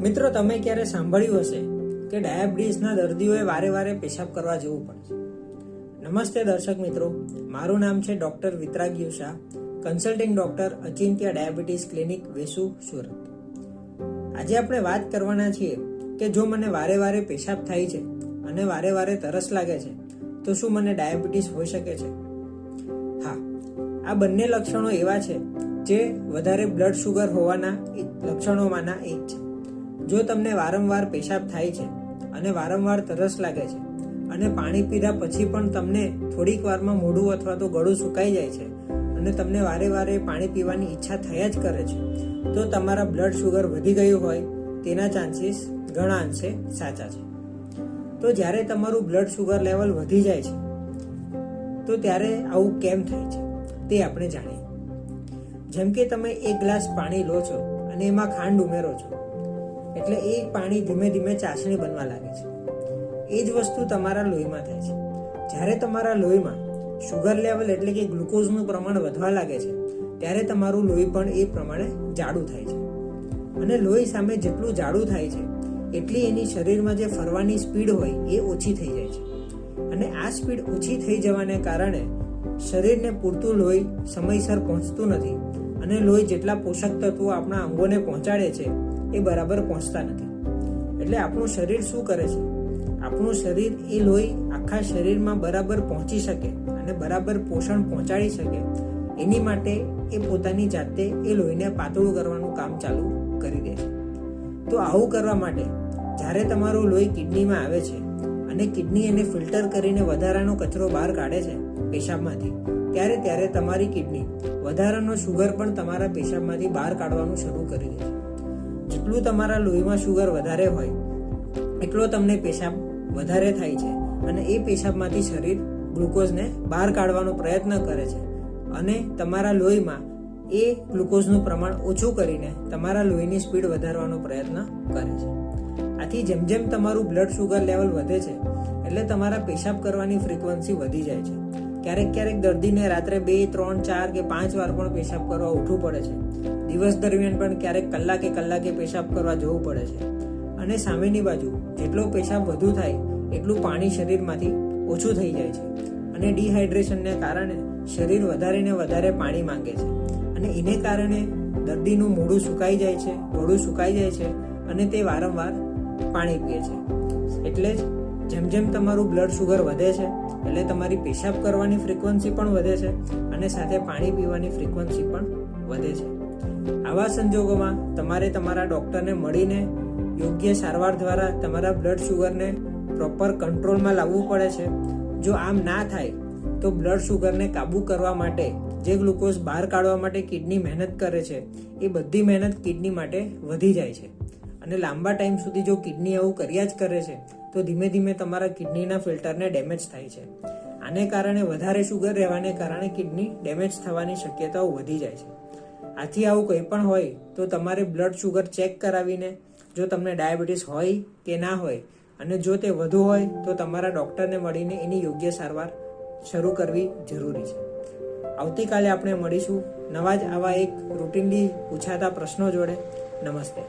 મિત્રો, તમે ક્યારે સાંભળ્યું હશે કે ડાયાબિટીસના દર્દીઓએ વારે વારે પેશાબ કરવા જવું પડે છે? નમસ્તે દર્શક મિત્રો, મારું નામ છે doctor Vitrag Shah, consulting doctor, Achintya diabetes clinic, Vesu, Surat. આજે આપણે વાત કરવાના છીએ કે જો મને વારે વારે પેશાબ થાય છે અને વારે વારે તરસ લાગે છે તો શું મને ડાયાબિટીસ હોઈ શકે છે? હા, આ બંને લક્ષણો એવા છે જે વધારે બ્લડ શુગર હોવાના લક્ષણોમાંના એક છે. જો તમને વારંવાર પેશાબ થાય છે અને વારંવાર તરસ લાગે છે અને પાણી પીધા પછી પણ તમને થોડીક વારમાં મોઢું અથવા તો ગળું સુકાઈ જાય છે અને તમને વારે વારે પાણી પીવાની ઈચ્છા થયા જ કરે છે, તો તમારા બ્લડ શુગર વધી ગયું હોય તેના ચાન્સીસ ઘણા અંશે સાચા છે. તો જ્યારે તમારું બ્લડ શુગર લેવલ વધી જાય છે તો ત્યારે આવું કેમ થાય છે તે આપણે જાણીએ. જેમ કે તમે એક ગ્લાસ પાણી લો છો અને એમાં ખાંડ ઉમેરો છો, એટલે એ પાણી ધીમે ધીમે ચાસણી બનવા લાગે છે. એ જ વસ્તુ તમારા લોહીમાં થાય છે. જ્યારે તમારા લોહીમાં શુગર લેવલ એટલે કે ગ્લુકોઝનું પ્રમાણ વધવા લાગે છે ત્યારે તમારું લોહી પણ એ પ્રમાણે જાડું થાય છે. અને લોહી સામે જેટલું જાડું થાય છે એટલી એની શરીરમાં જે ફરવાની સ્પીડ હોય એ ઓછી થઈ જાય છે. અને આ સ્પીડ ઓછી થઈ જવાને કારણે શરીરને પૂરતું લોહી સમયસર પહોંચતું નથી અને લોહી જેટલા પોષક તત્વો આપણા અંગોને પહોંચાડે છે એ બરાબર પહોંચતા નથી. એટલે આપણું શરીર શું કરે છે? આપણું શરીર એ લોહી આખા શરીરમાં બરાબર પહોંચી શકે અને બરાબર પોષણ પહોંચાડી શકે એની માટે એ પોતાની જાતે એ લોહીને પાતળું કરવાનું કામ ચાલુ કરી દે છે. તો આવું કરવા માટે જ્યારે તમારું લોહી કિડનીમાં આવે છે અને કિડની એને ફિલ્ટર કરીને વધારાનો કચરો બહાર કાઢે છે પેશાબમાંથી, ત્યારે તમારી કિડની વધારાનો શુગર પણ તમારા પેશાબમાંથી બહાર કાઢવાનું શરૂ કરી દે છે. જેટલું તમારા લોહીમાં શુગર વધારે હોય એટલો તમને પેશાબ વધારે થાય છે અને એ પેશાબમાંથી શરીર ગ્લુકોઝને બહાર કાઢવાનો પ્રયત્ન કરે છે અને તમારા લોહીમાં એ ગ્લુકોઝનું પ્રમાણ ઓછું કરીને તમારા લોહીની સ્પીડ વધારવાનો પ્રયત્ન કરે છે. આથી જેમ જેમ તમારું બ્લડ શુગર લેવલ વધે છે એટલે તમારા પેશાબ કરવાની ફ્રીક્વન્સી વધી જાય છે. ક્યારેક દર્દીને રાત્રે 2, 3, 4 કે 5 વાર પણ પેશાબ કરવા ઉઠવું પડે છે. દિવસ દરમિયાન પણ ક્યારેક કલાકે પેશાબ કરવા જવું પડે છે. અને સામેની બાજુ જેટલો પેશાબ વધુ થાય એટલું પાણી શરીરમાંથી ઓછું થઈ જાય છે અને ડિહાઇડ્રેશનને કારણે શરીર વધારે ને વધારે પાણી માંગે છે અને એને કારણે દર્દીનું મોઢું સુકાઈ જાય છે, ગળું સુકાઈ જાય છે અને તે વારંવાર પાણી પીએ છે. એટલે જ જેમ તમારું બ્લડ શુગર વધે છે એટલે તમારી પેશાબ કરવાની ફ્રીક્વન્સી પણ વધે છે અને સાથે પાણી પીવાની ફ્રીક્વન્સી પણ વધે છે. આવા સંજોગોમાં તમારે તમારા ડૉક્ટરને મળીને યોગ્ય સારવાર દ્વારા તમારા બ્લડ શુગરને પ્રોપર કંટ્રોલમાં લાવવું પડે છે. જો આમ ના થાય તો બ્લડ શુગરને કાબૂ કરવા માટે જે ગ્લુકોઝ બહાર કાઢવા માટે કિડની મહેનત કરે છે એ બધી મહેનત કિડની માટે વધી જાય છે અને લાંબા ટાઈમ સુધી જો કિડની આવું કર્યા જ કરે છે તો ધીમે ધીમે તમારા કિડનીના ફિલ્ટરને ડેમેજ થાય છે. આને કારણે વધારે શુગર રહેવાને કારણે કિડની ડેમેજ થવાની શક્યતાઓ વધી જાય છે. આથી આવું કંઈ પણ હોય તો તમારે બ્લડ શુગર ચેક કરાવીને જો તમને ડાયાબિટીસ હોય કે ના હોય અને જો તે વધુ હોય તો તમારા ડૉક્ટરને મળીને એની યોગ્ય સારવાર શરૂ કરવી જરૂરી છે. આવતીકાલે આપણે મળીશું નવા જ આવા એક રૂટીનલી પૂછાતા પ્રશ્નો જોડે. નમસ્તે.